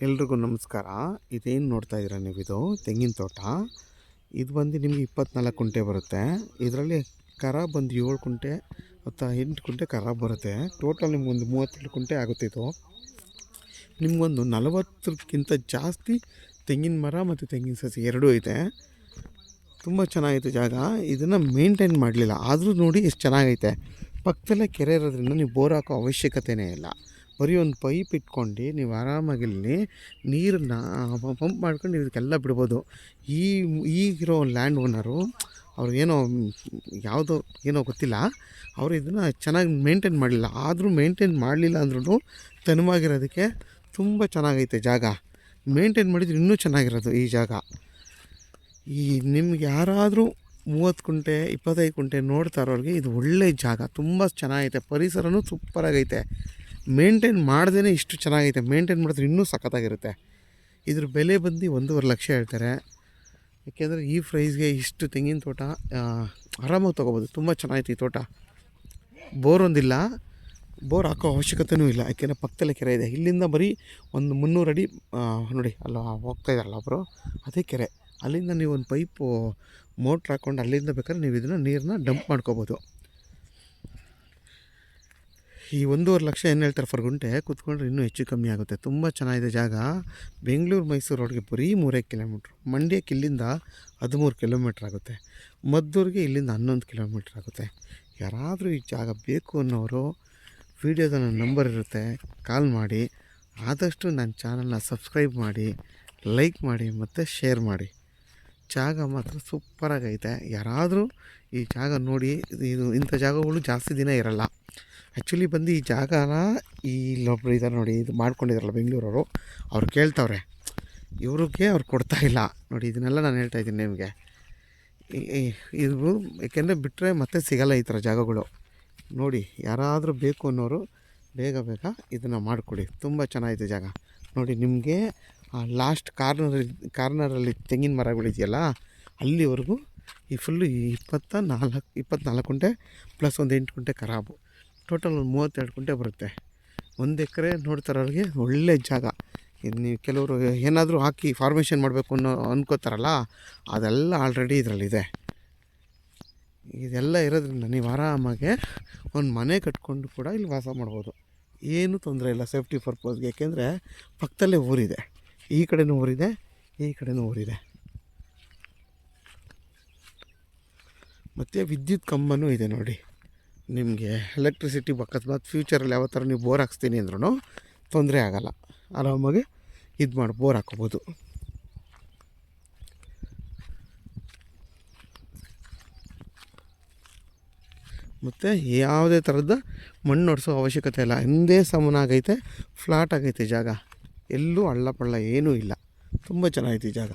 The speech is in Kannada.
ಎಲ್ರಿಗೂ ನಮಸ್ಕಾರ. ಇದೇನು ನೋಡ್ತಾ ಇದ್ದೀರಾ ನೀವು, ಇದು ತೆಂಗಿನ ತೋಟ. ಇದು ಬಂದು ನಿಮಗೆ 24 ಕುಂಟೆ ಬರುತ್ತೆ. ಇದರಲ್ಲಿ ಕರ ಬಂದು 7 ಕುಂಟೆ ಅಥವಾ 8 ಕುಂಟೆ ಕರ ಬರುತ್ತೆ. ಟೋಟಲ್ ನಿಮ್ಗೊಂದು 32 ಕುಂಟೆ ಆಗುತ್ತೆ. ಇದು ನಿಮಗೊಂದು 40ಕ್ಕಿಂತ ಜಾಸ್ತಿ ತೆಂಗಿನ ಮರ ಮತ್ತು ತೆಂಗಿನ ಸಸಿ ಎರಡೂ ಇದೆ. ತುಂಬ ಚೆನ್ನಾಗೈತೆ ಜಾಗ. ಇದನ್ನು ಮೇಂಟೈನ್ ಮಾಡಲಿಲ್ಲ, ಆದರೂ ನೋಡಿ ಎಷ್ಟು ಚೆನ್ನಾಗೈತೆ. ಪಕ್ಕದಲ್ಲೇ ಕೆರೆ ಇರೋದ್ರಿಂದ ನೀವು ಬೋರ್ ಹಾಕೋ ಅವಶ್ಯಕತೆಯೇ ಇಲ್ಲ. ಬರೀ ಒಂದು ಪೈಪ್ ಇಟ್ಕೊಂಡು ನೀವು ಆರಾಮಾಗಿ ಇಲ್ಲಿ ನೀರನ್ನ ಪಂಪ್ ಮಾಡ್ಕೊಂಡು ಇದಕ್ಕೆಲ್ಲ ಬಿಡ್ಬೋದು. ಈಗಿರೋ ಲ್ಯಾಂಡ್ ಓನರು ಅವ್ರಿಗೇನೋ ಯಾವುದೋ ಏನೋ ಗೊತ್ತಿಲ್ಲ, ಅವರು ಇದನ್ನು ಚೆನ್ನಾಗಿ ಮೇಂಟೈನ್ ಮಾಡಲಿಲ್ಲ. ಆದರೂ ಮೇಂಟೈನ್ ಮಾಡಲಿಲ್ಲ ಅಂದ್ರೂ ತನುವಾಗಿರೋದಕ್ಕೆ ತುಂಬ ಚೆನ್ನಾಗೈತೆ ಜಾಗ. ಮೇಂಟೈನ್ ಮಾಡಿದ್ರೆ ಇನ್ನೂ ಚೆನ್ನಾಗಿರೋದು ಈ ಜಾಗ. ಈ ನಿಮ್ಗೆ ಯಾರಾದರೂ 30 ಕುಂಟೆ 25 ಕುಂಟೆ ನೋಡ್ತಾ ಇರೋರಿಗೆ ಇದು ಒಳ್ಳೆಯ ಜಾಗ. ತುಂಬ ಚೆನ್ನಾಗೈತೆ, ಪರಿಸರನೂ ಸೂಪರಾಗೈತೆ. ಮೇಂಟೈನ್ ಮಾಡ್ದೇ ಇಷ್ಟು ಚೆನ್ನಾಗೈತೆ. ಮೇಂಟೈನ್ ಮಾಡಿದ್ರೆ ಇನ್ನೂ ಸಖತ್ತಾಗಿರುತ್ತೆ. ಇದ್ರ ಬೆಲೆ ಬಂದು 1.5 ಲಕ್ಷ ಹೇಳ್ತಾರೆ. ಯಾಕೆಂದರೆ ಈ ಪ್ರೈಸ್ಗೆ ಇಷ್ಟು ತೆಂಗಿನ ತೋಟ ಆರಾಮಾಗಿ ತೊಗೋಬೋದು. ತುಂಬ ಚೆನ್ನಾಗೈತೆ ಈ ತೋಟ. ಬೋರ್ ಒಂದಿಲ್ಲ, ಬೋರ್ ಹಾಕೋ ಅವಶ್ಯಕತೆಯೂ ಇಲ್ಲ. ಯಾಕೆಂದರೆ ಪಕ್ಕದಲ್ಲೇ ಕೆರೆ ಇದೆ. ಇಲ್ಲಿಂದ ಬರೀ ಒಂದು 300 ಅಡಿ ನೋಡಿ ಅಲ್ಲ ಹೋಗ್ತಾ ಇದ್ದಾರಲ್ಲ ಒಬ್ಬರು, ಅದೇ ಕೆರೆ. ಅಲ್ಲಿಂದ ನೀವು ಒಂದು ಪೈಪು ಮೋಟ್ರ್ ಹಾಕ್ಕೊಂಡು ಅಲ್ಲಿಂದ ಬೇಕಾದ್ರೆ ನೀವು ಇದನ್ನು ನೀರನ್ನ ಡಂಪ್ ಮಾಡ್ಕೋಬೋದು. ಈ 1.5 ಲಕ್ಷ ಏನು ಹೇಳ್ತಾರೆ ಫರ್ ಗುಂಟೆ, ಕೂತ್ಕೊಂಡ್ರೆ ಇನ್ನೂ ಹೆಚ್ಚು ಕಮ್ಮಿ ಆಗುತ್ತೆ. ತುಂಬ ಚೆನ್ನಾಗಿದೆ ಜಾಗ. ಬೆಂಗಳೂರು ಮೈಸೂರು ರೋಡ್ಗೆ ಬರೀ 3 ಕಿಲೋಮೀಟ್ರ್. ಮಂಡ್ಯಕ್ಕೆ ಇಲ್ಲಿಂದ 13 ಕಿಲೋಮೀಟ್ರ್ ಆಗುತ್ತೆ. ಮದ್ದೂರಿಗೆ ಇಲ್ಲಿಂದ 11 ಕಿಲೋಮೀಟ್ರ್ ಆಗುತ್ತೆ. ಯಾರಾದರೂ ಈ ಜಾಗ ಬೇಕು ಅನ್ನೋರು ವೀಡಿಯೋದ ನನ್ನ ನಂಬರ್ ಇರುತ್ತೆ, ಕಾಲ್ ಮಾಡಿ. ಆದಷ್ಟು ನನ್ನ ಚಾನಲ್ನ ಸಬ್ಸ್ಕ್ರೈಬ್ ಮಾಡಿ, ಲೈಕ್ ಮಾಡಿ ಮತ್ತು ಶೇರ್ ಮಾಡಿ. ಜಾಗ ಮಾತ್ರ ಸೂಪರಾಗೈತೆ. ಯಾರಾದರೂ ಈ ಜಾಗ ನೋಡಿ. ಇದು ಇಂಥ ಜಾಗಗಳು ಜಾಸ್ತಿ ದಿನ ಇರಲ್ಲ. ಆ್ಯಕ್ಚುಲಿ ಬಂದು ಈ ಜಾಗನ ಇಲ್ಲೊಬ್ರು ಇದ್ದಾರೆ ನೋಡಿ, ಇದು ಮಾಡ್ಕೊಂಡಿದ್ದಾರಲ್ಲ ಬೆಂಗಳೂರವರು, ಅವ್ರು ಕೇಳ್ತವ್ರೆ. ಇವ್ರಿಗೆ ಅವ್ರು ಕೊಡ್ತಾಯಿಲ್ಲ ನೋಡಿ. ಇದನ್ನೆಲ್ಲ ನಾನು ಹೇಳ್ತಾಯಿದ್ದೀನಿ ನಿಮಗೆ. ಇದು ಏಕೆಂದರೆ ಬಿಟ್ಟರೆ ಮತ್ತೆ ಸಿಗಲ್ಲ ಈ ಥರ ಜಾಗಗಳು. ನೋಡಿ, ಯಾರಾದರೂ ಬೇಕು ಅನ್ನೋರು ಬೇಗ ಇದನ್ನು ಮಾಡಿಕೊಡಿ. ತುಂಬ ಚೆನ್ನಾಗಿದೆ ಜಾಗ. ನೋಡಿ, ನಿಮಗೆ ಲಾಸ್ಟ್ ಕಾರ್ನರಲ್ಲಿ ತೆಂಗಿನ ಮರಗಳಿದೆಯಲ್ಲ, ಅಲ್ಲಿವರೆಗೂ ಈ ಫುಲ್ಲು 24 ಕುಂಟೆ ಪ್ಲಸ್ ಒಂದು 8 ಕುಂಟೆ ಖರಾಬು. ಟೋಟಲ್ ಒಂದು 32 ಕುಂಟೆ ಬರುತ್ತೆ. 1 ಎಕರೆ ನೋಡ್ತಾರವ್ರಿಗೆ ಒಳ್ಳೆ ಜಾಗ. ನೀವು ಕೆಲವರು ಏನಾದರೂ ಹಾಕಿ ಫಾರ್ಮೇಷನ್ ಮಾಡಬೇಕು ಅನ್ಕೋತಾರಲ್ಲ, ಅದೆಲ್ಲ ಆಲ್ರೆಡಿ ಇದರಲ್ಲಿದೆ. ಇದೆಲ್ಲ ಇರೋದ್ರಿಂದ ನೀವು ಆರಾಮಾಗೆ ಒಂದು ಮನೆ ಕಟ್ಕೊಂಡು ಕೂಡ ಇಲ್ಲಿ ವಾಸ ಮಾಡ್ಬೋದು. ಏನೂ ತೊಂದರೆ ಇಲ್ಲ ಸೇಫ್ಟಿ ಪರ್ಪಸ್ಗೆ. ಯಾಕೆಂದರೆ ಪಕ್ಕದಲ್ಲೇ ಊರಿದೆ, ಈ ಕಡೆನೂ ಊರಿದೆ, ಈ ಕಡೆನೂ ಊರಿದೆ. ಮತ್ತು ವಿದ್ಯುತ್ ಕಂಬನೂ ಇದೆ ನೋಡಿ. ನಿಮಗೆ ಎಲೆಕ್ಟ್ರಿಸಿಟಿ ಅಕಸ್ಮಾತ್ ಫ್ಯೂಚರಲ್ಲಿ ಯಾವ ಥರ ನೀವು ಬೋರ್ ಹಾಕ್ಸ್ತೀನಿ ಅಂದ್ರೂ ತೊಂದರೆ ಆಗೋಲ್ಲ. ಆರಾಮಾಗಿ ಬೋರ್ ಹಾಕೋಬೋದು. ಮತ್ತು ಯಾವುದೇ ಥರದ ಮಣ್ಣು ಹೊಡ್ಸೋ ಅವಶ್ಯಕತೆ ಇಲ್ಲ. ಒಂದೇ ಸಮನಾಗೈತೆ, ಫ್ಲಾಟ್ ಆಗೈತೆ ಜಾಗ. ಎಲ್ಲೂ ಹಳ್ಳ ಪಳ್ಳ ಏನೂ ಇಲ್ಲ. ತುಂಬ ಚೆನ್ನಾಗೈತೆ ಈ ಜಾಗ.